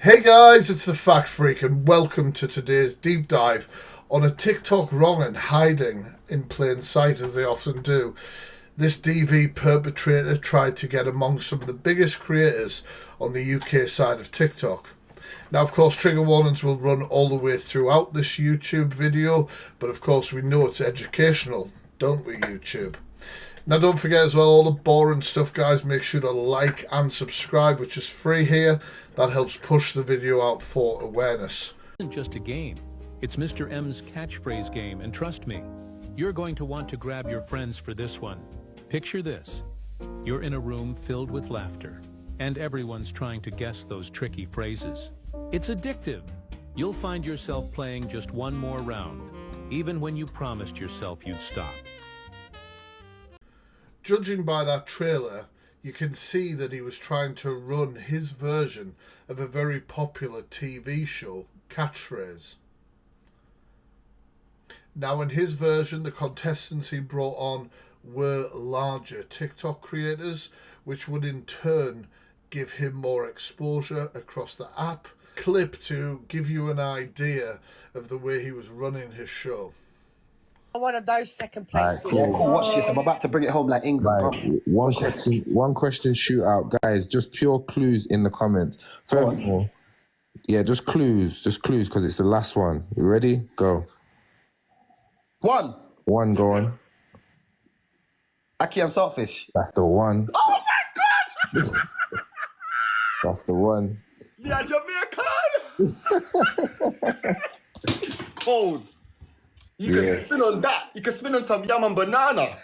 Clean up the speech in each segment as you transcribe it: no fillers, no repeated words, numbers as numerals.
Hey guys, it's the Fact Freak and welcome to today's deep dive on a TikTok wrong and hiding in plain sight as they often do. This DV Perpetrator tried to get among some of the biggest creators on the UK side of TikTok. Now, of course, trigger warnings will run all the way throughout this YouTube video, but of course we know it's educational, don't we, YouTube? Now, don't forget as well, all the boring stuff, guys, make sure to like and subscribe, which is free here. That helps push the video out for awareness. It isn't just a game. It's Mr. M's catchphrase game, and trust me, you're going to want to grab your friends for this one. Picture this. You're in a room filled with laughter, and everyone's trying to guess those tricky phrases. It's addictive. You'll find yourself playing just one more round, even when you promised yourself you'd stop. Judging by that trailer, you can see that he was trying to run his version of a very popular TV show, Catchphrase. Now, in his version, the contestants he brought on were larger TikTok creators, which would in turn give him more exposure across the app. Clip to give you an idea of the way he was running his show. One of those second place. Right, cool. Watch this. I'm about to bring it home like England. Right, one question shootout, guys. Just pure clues in the comments. First of all, yeah, just clues, because it's the last one. You ready? Go. One, go on. Aki and Saltfish. That's the one. Oh my God! That's the one. Yeah, Jamaican. Cold. You can spin on that. You can spin on some yam and banana.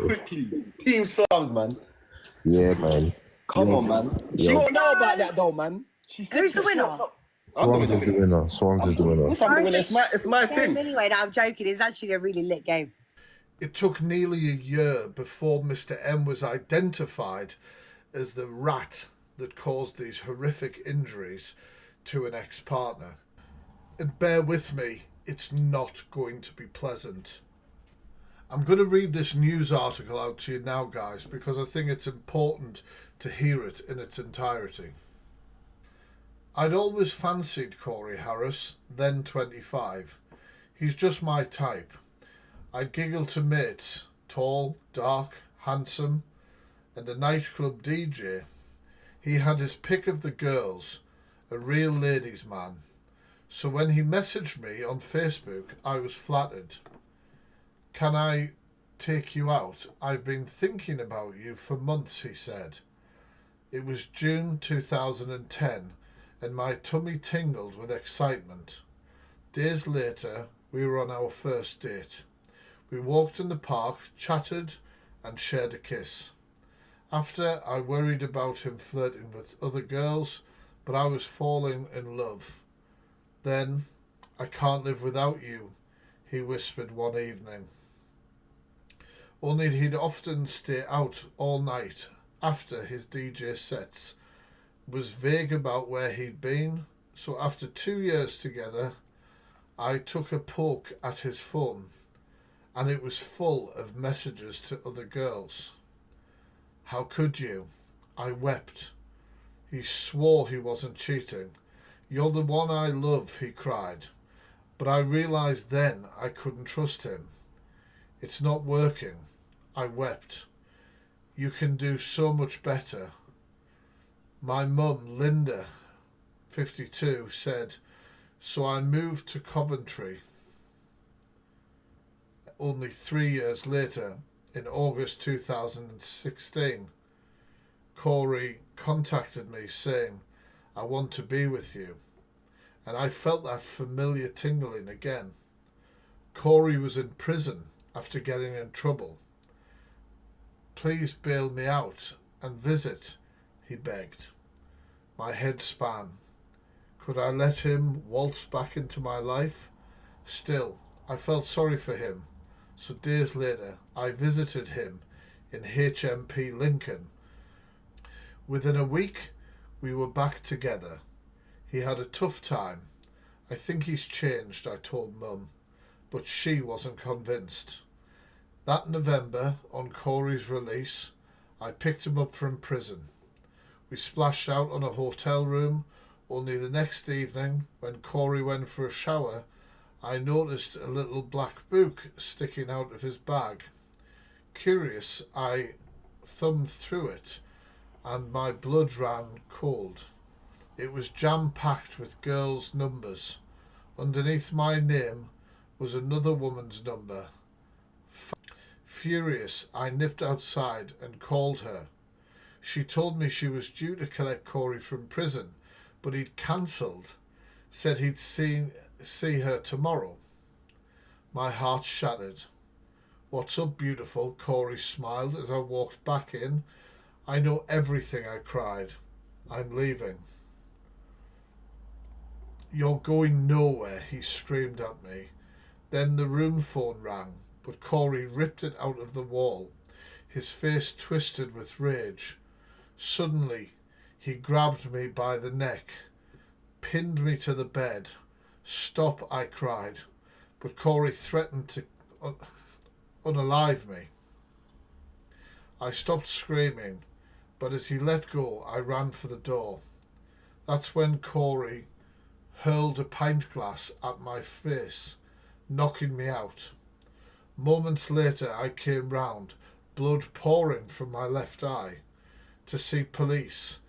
Quickly. Team songs, man. Yeah, man. Come on, man. She don't know about that, though, man. Who's the winner? Swarms is the winner. Swarms is the winner. Who's the winner? It's my thing. Anyway, no, I'm joking. It's actually a really lit game. It took nearly a year before Mr. M was identified as the rat that caused these horrific injuries to an ex-partner. And bear with me, it's not going to be pleasant. I'm going to read this news article out to you now, guys, because I think it's important to hear it in its entirety. I'd always fancied Corey Harris, then 25. He's just my type. I'd giggle to mates, tall, dark, handsome, and a nightclub DJ. He had his pick of the girls, a real ladies' man. So when he messaged me on Facebook, I was flattered. Can I take you out? I've been thinking about you for months, he said. It was June 2010, and my tummy tingled with excitement. Days later, we were on our first date. We walked in the park, chatted, and shared a kiss. After, I worried about him flirting with other girls, but I was falling in love. Then, I can't live without you, he whispered one evening. Only he'd often stay out all night after his DJ sets, was vague about where he'd been, so after 2 years together, I took a poke at his phone, and it was full of messages to other girls. How could you? I wept. He swore he wasn't cheating. You're the one I love, he cried. But I realised then I couldn't trust him. It's not working. I wept. You can do so much better. My mum, Linda, 52, said, so I moved to Coventry. Only 3 years later, in August 2016, Corey contacted me saying, I want to be with you. And I felt that familiar tingling again. Corey was in prison after getting in trouble. Please bail me out and visit, he begged. My head span. Could I let him waltz back into my life? Still, I felt sorry for him. So days later, I visited him in HMP Lincoln. Within a week, we were back together. He had a tough time. I think he's changed, I told Mum, but she wasn't convinced. That November, on Corey's release, I picked him up from prison. We splashed out on a hotel room. Only the next evening, when Corey went for a shower, I noticed a little black book sticking out of his bag. Curious, I thumbed through it, and my blood ran cold. It was jam-packed with girls' numbers. Underneath my name was another woman's number. Furious, I nipped outside and called her. She told me she was due to collect Corey from prison, but he'd cancelled, said he'd see her tomorrow. My heart shattered. "What's up, beautiful?" Corey smiled as I walked back in. "I know everything," I cried. "I'm leaving." "You're going nowhere," he screamed at me. Then the room phone rang, but Corey ripped it out of the wall, his face twisted with rage. Suddenly, he grabbed me by the neck, pinned me to the bed. "Stop," I cried, but Corey threatened to unalive me. I stopped screaming, but as he let go, I ran for the door. That's when Corey hurled a pint glass at my face, knocking me out. Moments later, I came round, blood pouring from my left eye, to see police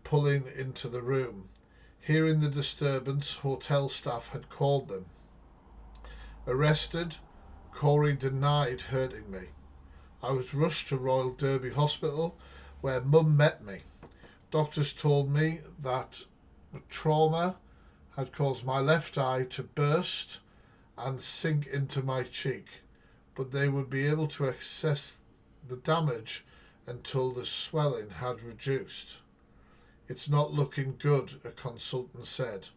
pulling into the room. Hearing the disturbance, hotel staff had called them. Arrested, Corey denied hurting me. I was rushed to Royal Derby Hospital, where Mum met me. Doctors told me that trauma had caused my left eye to burst and sink into my cheek, but they would be able to assess the damage until the swelling had reduced. "It's not looking good," a consultant said.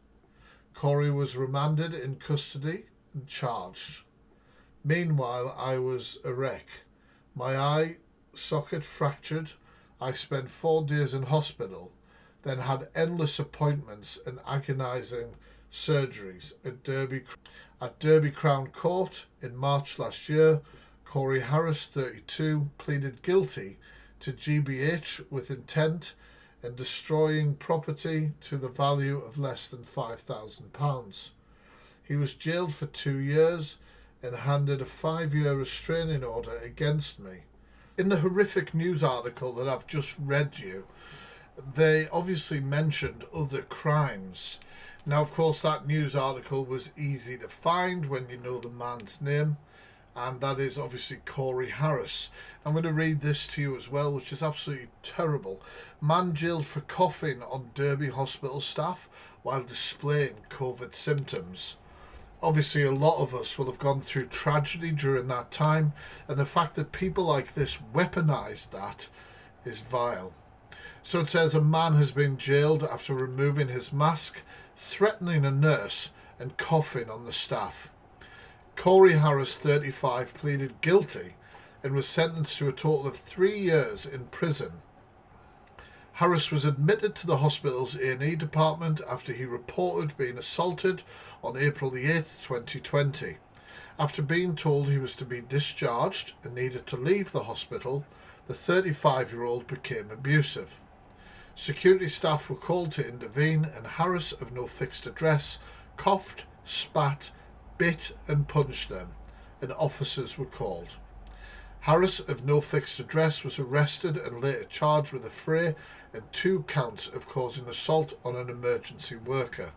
Corey was remanded in custody and charged. Meanwhile, I was a wreck. My eye socket fractured. I spent 4 days in hospital, then had endless appointments and agonising surgeries at Derby Crown Court. In March last year, Corey Harris, 32, pleaded guilty to GBH with intent and destroying property to the value of less than £5,000. He was jailed for 2 years and handed a 5-year restraining order against me. In the horrific news article that I've just read you, they obviously mentioned other crimes. Now, of course, that news article was easy to find when you know the man's name, and that is obviously Corey Harris. I'm going to read this to you as well, which is absolutely terrible. Man jailed for coughing on Derby Hospital staff while displaying COVID symptoms. Obviously, a lot of us will have gone through tragedy during that time, and the fact that people like this weaponise that is vile. So it says a man has been jailed after removing his mask, threatening a nurse, and coughing on the staff. Corey Harris, 35, pleaded guilty and was sentenced to a total of 3 years in prison. Harris was admitted to the hospital's A&E department after he reported being assaulted on April the 8th, 2020. After being told he was to be discharged and needed to leave the hospital, the 35-year-old became abusive. Security staff were called to intervene, and Harris, of no fixed address, coughed, spat, bit and punched them, and officers were called. Harris, of no fixed address, was arrested and later charged with a fray and 2 counts of causing assault on an emergency worker.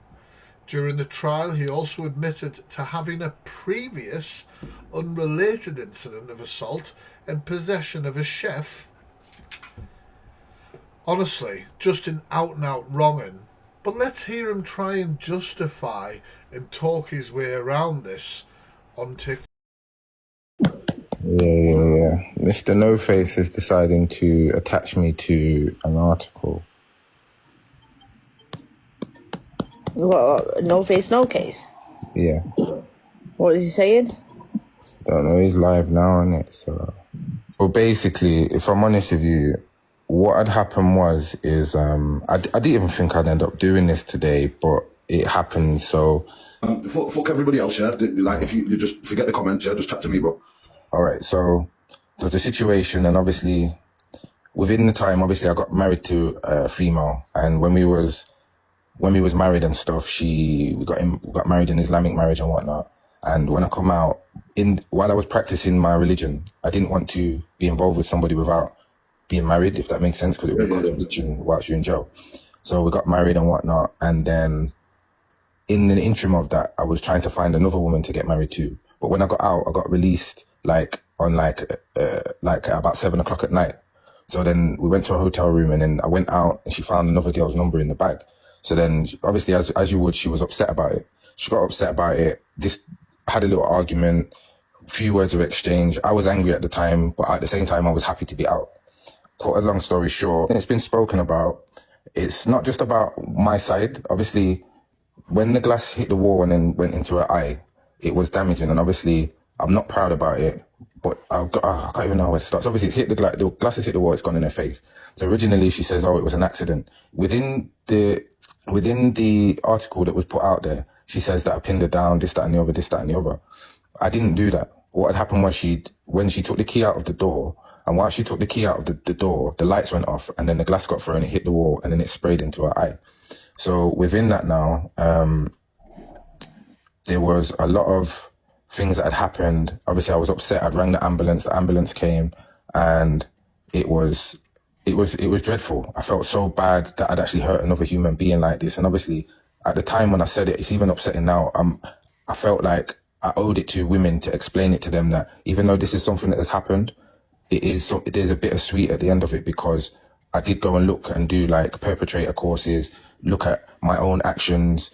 During the trial, he also admitted to having a previous unrelated incident of assault and possession of a chef. Honestly, just an out-and-out wronging. But let's hear him try and justify and talk his way around this on TikTok. Yeah. Mr. No Face is deciding to attach me to an article. What, no face, no case? Yeah. What is he saying? Don't know, he's live now, innit? So, well, basically, if I'm honest with you, what had happened I didn't even think I'd end up doing this today, but it happened, so... Fuck everybody else, yeah? Like, if you just forget the comments, yeah? Just chat to me, bro. All right, so there's a situation, and obviously within the time, obviously, I got married to a female, and when we was married and stuff, we got married in Islamic marriage and whatnot. And when I come out, while I was practicing my religion, I didn't want to be involved with somebody without being married, if that makes sense, because it would be contradiction whilst you're in jail. So we got married and whatnot, and then in the interim of that, I was trying to find another woman to get married to. But when I got out, I got released like about 7 o'clock at night. So then we went to a hotel room, and then I went out, and she found another girl's number in the bag. So then, obviously, as you would, she was upset about it. She got upset about it. This had a little argument, few words of exchange. I was angry at the time, but at the same time, I was happy to be out. Cut a long story short, it's been spoken about. It's not just about my side. Obviously, when the glass hit the wall and then went into her eye, it was damaging. And obviously, I'm not proud about it, but I can't even know where to start. So obviously, it's hit the glass has hit the wall. It's gone in her face. So originally, she says, "Oh, it was an accident." Within the article that was put out there, she says that I pinned her down, this, that, and the other, this, that, and the other. I didn't do that. What had happened was when she took the key out of the door, and while she took the key out of the door, the lights went off, and then the glass got thrown, it hit the wall, and then it sprayed into her eye. So within that now, there was a lot of things that had happened. Obviously, I was upset. I'd rang the ambulance came, and it was dreadful. I felt so bad that I'd actually hurt another human being like this. And obviously, at the time when I said it, it's even upsetting now. I felt like I owed it to women to explain it to them that even though this is something that has happened, there's a bittersweet at the end of it, because I did go and look and do like perpetrator courses, look at my own actions.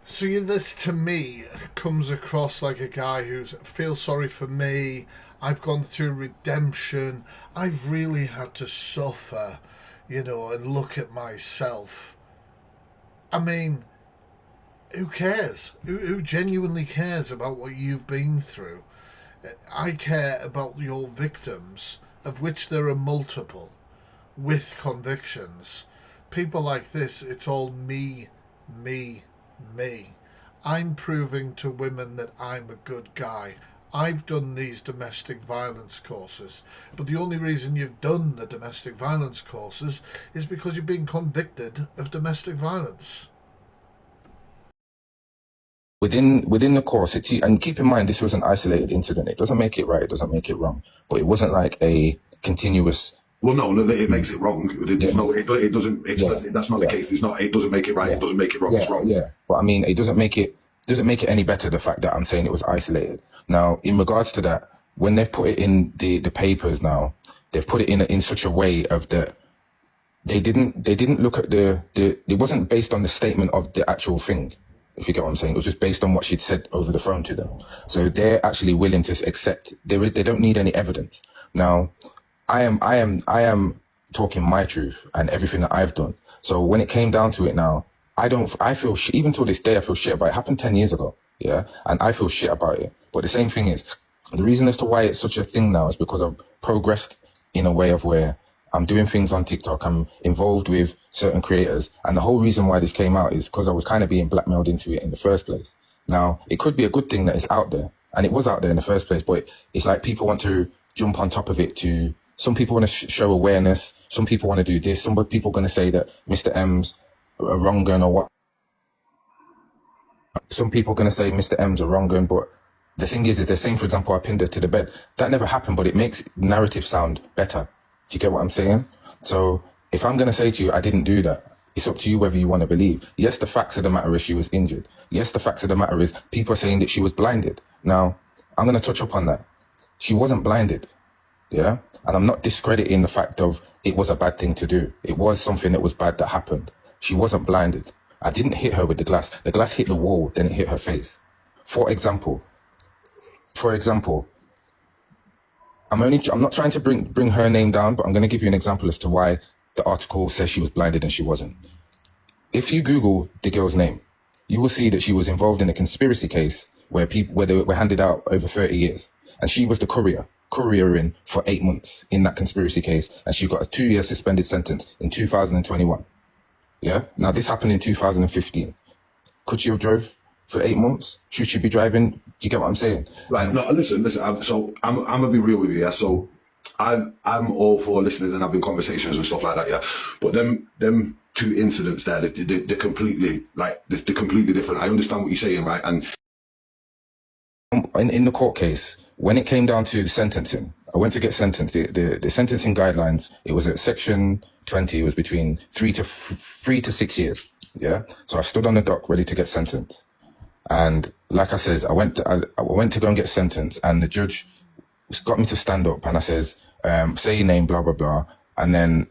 So this to me comes across like a guy who feels sorry for me. I've gone through redemption. I've really had to suffer, and look at myself. I mean, who cares? Who genuinely cares about what you've been through? I care about your victims, of which there are multiple, with convictions. People like this, it's all me, me, me. I'm proving to women that I'm a good guy. I've done these domestic violence courses, but the only reason you've done the domestic violence courses is because you've been convicted of domestic violence. Within the course, and keep in mind, this was an isolated incident. It doesn't make it right, it doesn't make it wrong, but it wasn't like a continuous. Well, no, it makes it wrong. It doesn't. That's not the case. It's not. It doesn't make it right. It doesn't make it wrong. It's wrong. Yeah, but I mean, it doesn't make it any better, the fact that I'm saying it was isolated. Now, in regards to that, when they've put it in the papers now, they've put it in such a way of that they didn't look at it wasn't based on the statement of the actual thing, if you get what I'm saying. It was just based on what she'd said over the phone to them. So they're actually willing to accept, they don't need any evidence. Now, I am talking my truth and everything that I've done. So when it came down to it now, I feel shit, even till this day, I feel shit about it. It happened 10 years ago, yeah? And I feel shit about it. But the same thing is, the reason as to why it's such a thing now is because I've progressed in a way of where I'm doing things on TikTok, I'm involved with certain creators. And the whole reason why this came out is because I was kind of being blackmailed into it in the first place. Now, it could be a good thing that it's out there, and it was out there in the first place, but it's like people want to jump on top of it some people want to show awareness, some people want to do this, some people are going to say that Mr. M's a wrong gun or what. Some people are going to say Mr. M's a wrong gun, but the thing is they're saying, for example, I pinned her to the bed. That never happened, but it makes narrative sound better. Do you get what I'm saying? So if I'm going to say to you, I didn't do that, it's up to you whether you want to believe. Yes, the facts of the matter is she was injured. Yes, the facts of the matter is people are saying that she was blinded. Now, I'm going to touch up on that. She wasn't blinded, yeah? And I'm not discrediting the fact of it was a bad thing to do. It was something that was bad that happened. She wasn't blinded. I didn't hit her with the glass. The glass hit the wall, then it hit her face. For example, I'm not trying to bring her name down, but I'm going to give you an example as to why the article says she was blinded and she wasn't. If you Google the girl's name, you will see that she was involved in a conspiracy case where they were handed out over 30 years. And she was the couriering for 8 months in that conspiracy case. And she got a 2-year suspended sentence in 2021. Yeah. Now this happened in 2015. Could she have drove for 8 months? Should she be driving? Do you get what I'm saying? Right. No, listen. I'm gonna be real with you. Yeah. So I'm all for listening and having conversations and stuff like that, yeah. But them two incidents there, they're completely they're completely different. I understand what you're saying, right? And in the court case, when it came down to the sentencing, I went to get sentenced. The sentencing guidelines, it was at section 20. It was between 3 to 6 years. Yeah. So I stood on the dock ready to get sentenced. And like I said, I went to go and get sentenced, and the judge got me to stand up, and I says, say your name, blah, blah, blah. And then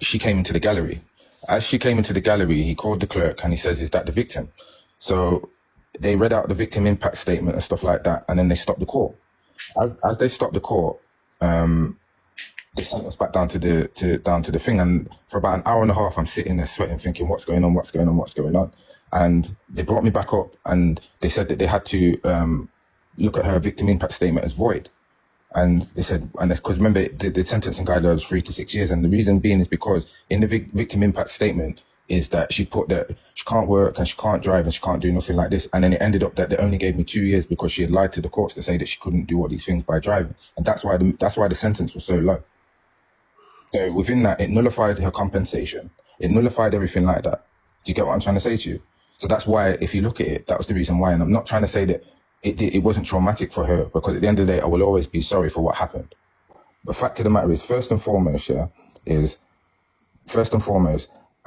she came into the gallery. As she came into the gallery, he called the clerk and he says, is that the victim? So they read out the victim impact statement and stuff like that, and then they stopped the court. As they stopped the court, they sent us back down to the thing, and for about an hour and a half, I'm sitting there sweating, thinking, what's going on? And they brought me back up, and they said that they had to look at her victim impact statement as void. And they said, and because remember, the sentencing guideline was 3 to 6 years, and the reason being is because in the victim impact statement is that she put that she can't work and she can't drive and she can't do nothing like this. And then it ended up that they only gave me 2 years because she had lied to the courts to say that she couldn't do all these things by driving. And that's why the sentence was so low. So within that, it nullified her compensation. It nullified everything like that. Do you get what I'm trying to say to you? So that's why, if you look at it, that was the reason why. And I'm not trying to say that it wasn't traumatic for her, because at the end of the day, I will always be sorry for what happened. The fact of the matter is, first and foremost,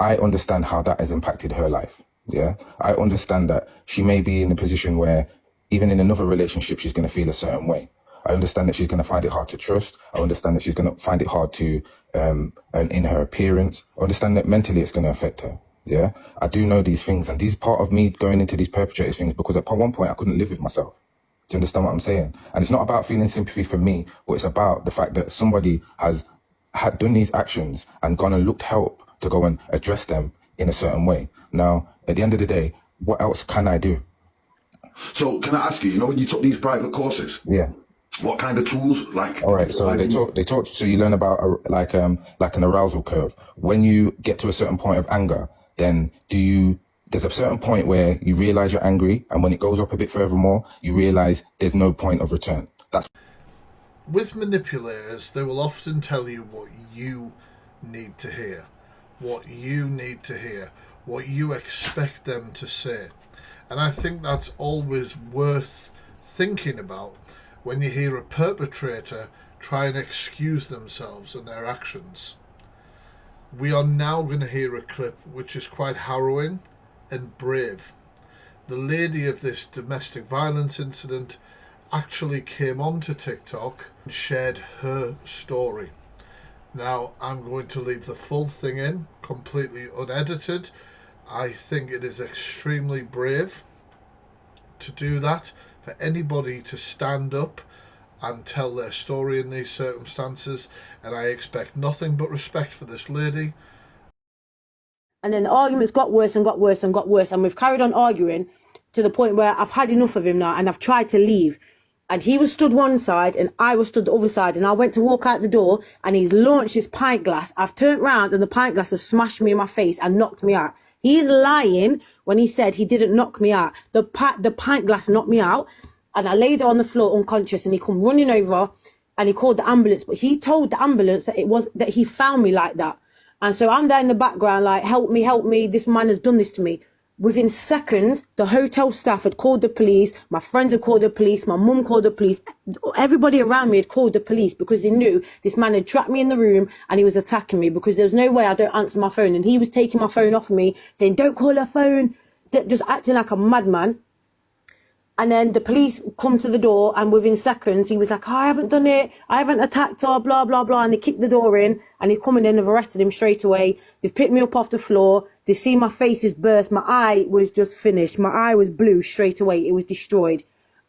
I understand how that has impacted her life. Yeah. I understand that she may be in a position where even in another relationship, she's going to feel a certain way. I understand that she's going to find it hard to trust. I understand that she's going to find it hard to, in her appearance. I understand that mentally it's going to affect her. Yeah. I do know these things, and these part of me going into these perpetrator things, because at one point I couldn't live with myself. Do you understand what I'm saying? And it's not about feeling sympathy for me, but it's about the fact that somebody had done these actions and gone and looked help to go and address them in a certain way. Now, at the end of the day, what else can I do? So can I ask you, when you took these private courses, yeah, what kind of tools, all right, so they taught, so you learn about like an arousal curve. When you get to a certain point of anger, then there's a certain point where you realize you're angry, and when it goes up a bit further more, you realize there's no point of return. With manipulators, they will often tell you what you need to hear, what you expect them to say. And I think that's always worth thinking about when you hear a perpetrator try and excuse themselves and their actions. We are now going to hear a clip which is quite harrowing and brave. The lady of this domestic violence incident actually came onto TikTok and shared her story. Now, I'm going to leave the full thing in, completely unedited. I think it is extremely brave to do that, for anybody to stand up and tell their story in these circumstances, and I expect nothing but respect for this lady. And then the arguments got worse and got worse and got worse, and we've carried on arguing to the point where I've had enough of him now, and I've tried to leave. And he was stood one side and I was stood the other side, and I went to walk out the door and he's launched his pint glass. I've turned round and the pint glass has smashed me in my face and knocked me out. He is lying when he said he didn't knock me out. The pint glass knocked me out, and I laid on the floor unconscious, and he come running over and he called the ambulance. But he told the ambulance that he found me like that. And so I'm there in the background like, help me, this man has done this to me. Within seconds, the hotel staff had called the police, my friends had called the police, my mum called the police, everybody around me had called the police, because they knew this man had trapped me in the room and he was attacking me, because there was no way I don't answer my phone. And he was taking my phone off me, saying, don't call her phone, just acting like a madman. And then the police come to the door, and within seconds, he was like, I haven't done it. I haven't attacked her, blah, blah, blah. And they kicked the door in, and he's coming in, they've arrested him straight away. They've picked me up off the floor. They see my face is burst. My eye was just finished. My eye was blue straight away. It was destroyed.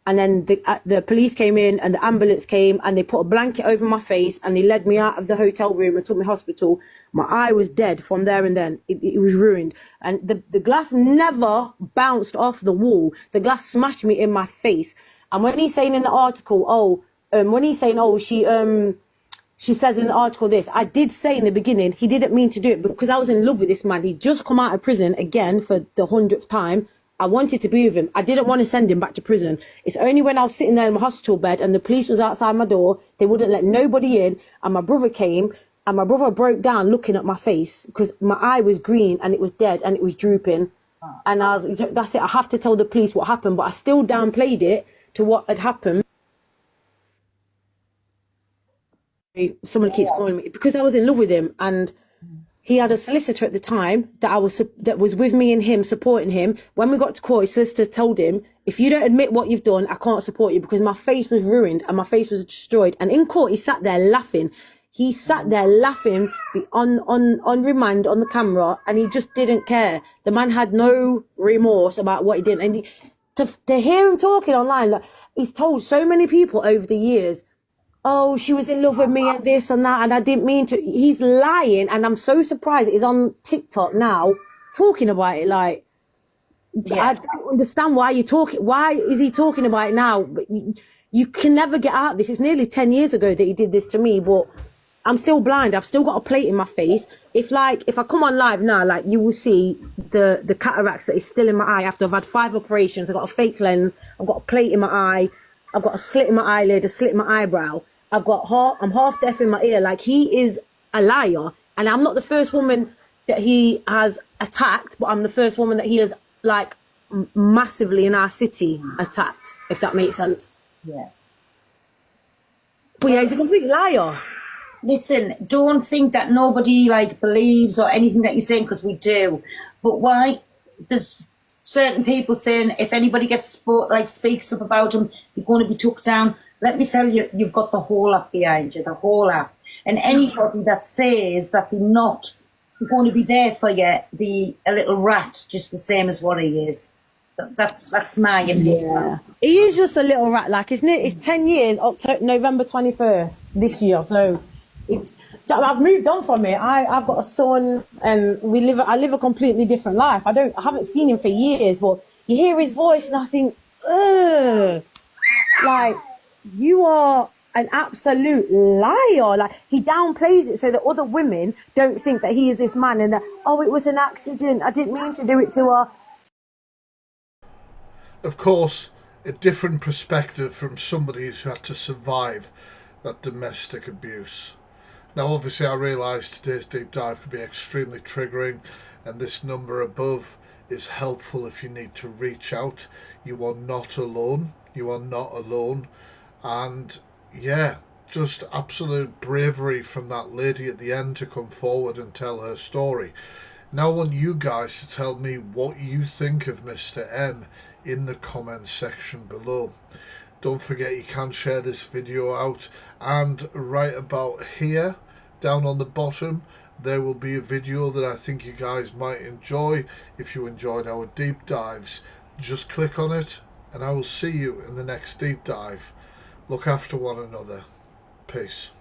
And then the police came in and the ambulance came and they put a blanket over my face and they led me out of the hotel room and took me to hospital. My eye was dead from there and then. It was ruined. And the glass never bounced off the wall. The glass smashed me in my face. And when he's saying in the article, she says in the article this, I did say in the beginning, he didn't mean to do it because I was in love with this man. He'd just come out of prison again for the 100th time. I wanted to be with him. I didn't want to send him back to prison. It's only when I was sitting there in my hospital bed and the police was outside my door, they wouldn't let nobody in, and my brother came, and my brother broke down looking at my face because my eye was green and it was dead and it was drooping. And I was, that's it, I have to tell the police what happened, but I still downplayed it to what had happened. Someone keeps calling me because I was in love with him, and he had a solicitor at the time that was with me and him, supporting him. When we got to court, his solicitor told him, if you don't admit what you've done, I can't support you, because my face was ruined and my face was destroyed. And in court, he sat there laughing. He sat there laughing on remand on the camera, and he just didn't care. The man had no remorse about what he did. And to hear him talking online, like, he's told so many people over the years, oh, she was in love with me and this and that, and I didn't mean to. He's lying, and I'm so surprised he's on TikTok now talking about it. Like, I don't understand why you're talking. Why is he talking about it now? But you can never get out of this. It's nearly 10 years ago that he did this to me, but I'm still blind. I've still got a plate in my face. If I come on live now, like, you will see the cataracts that is still in my eye after I've had 5 operations. I've got a fake lens. I've got a plate in my eye. I've got a slit in my eyelid, a slit in my eyebrow. I'm half deaf in my ear. Like, he is a liar. And I'm not the first woman that he has attacked, but I'm the first woman that he has, like, massively in our city attacked, if that makes sense. Yeah. But yeah, he's a complete liar. Listen, don't think that nobody, like, believes or anything that you're saying, because we do. But why? There's certain people saying if anybody speaks up about him, they're going to be took down. Let me tell you, you've got the whole app behind you, the whole app. And anybody that says that they're not going to be there for you, a little rat, just the same as what he is. That's my opinion. Yeah. He is just a little rat. Like, it's 10 years, November 21st this year. So I've moved on from it. I've got a son, and I live a completely different life. I haven't seen him for years, but you hear his voice and I think, ugh. Like, you are an absolute liar. Like, he downplays it so that other women don't think that he is this man, and that, oh, it was an accident, I didn't mean to do it to her. Of course, a different perspective from somebody who's had to survive that domestic abuse. Now, obviously, I realise today's deep dive could be extremely triggering, and this number above is helpful if you need to reach out. You are not alone. You are not alone. And yeah, just absolute bravery from that lady at the end to come forward and tell her story. Now I want you guys to tell me what you think of Mr. M in the comment section below. Don't forget, you can share this video out, and right about here down on the bottom there will be a video that I think you guys might enjoy. If you enjoyed our deep dives, just click on it, and I will see you in the next deep dive. Look after one another. Peace.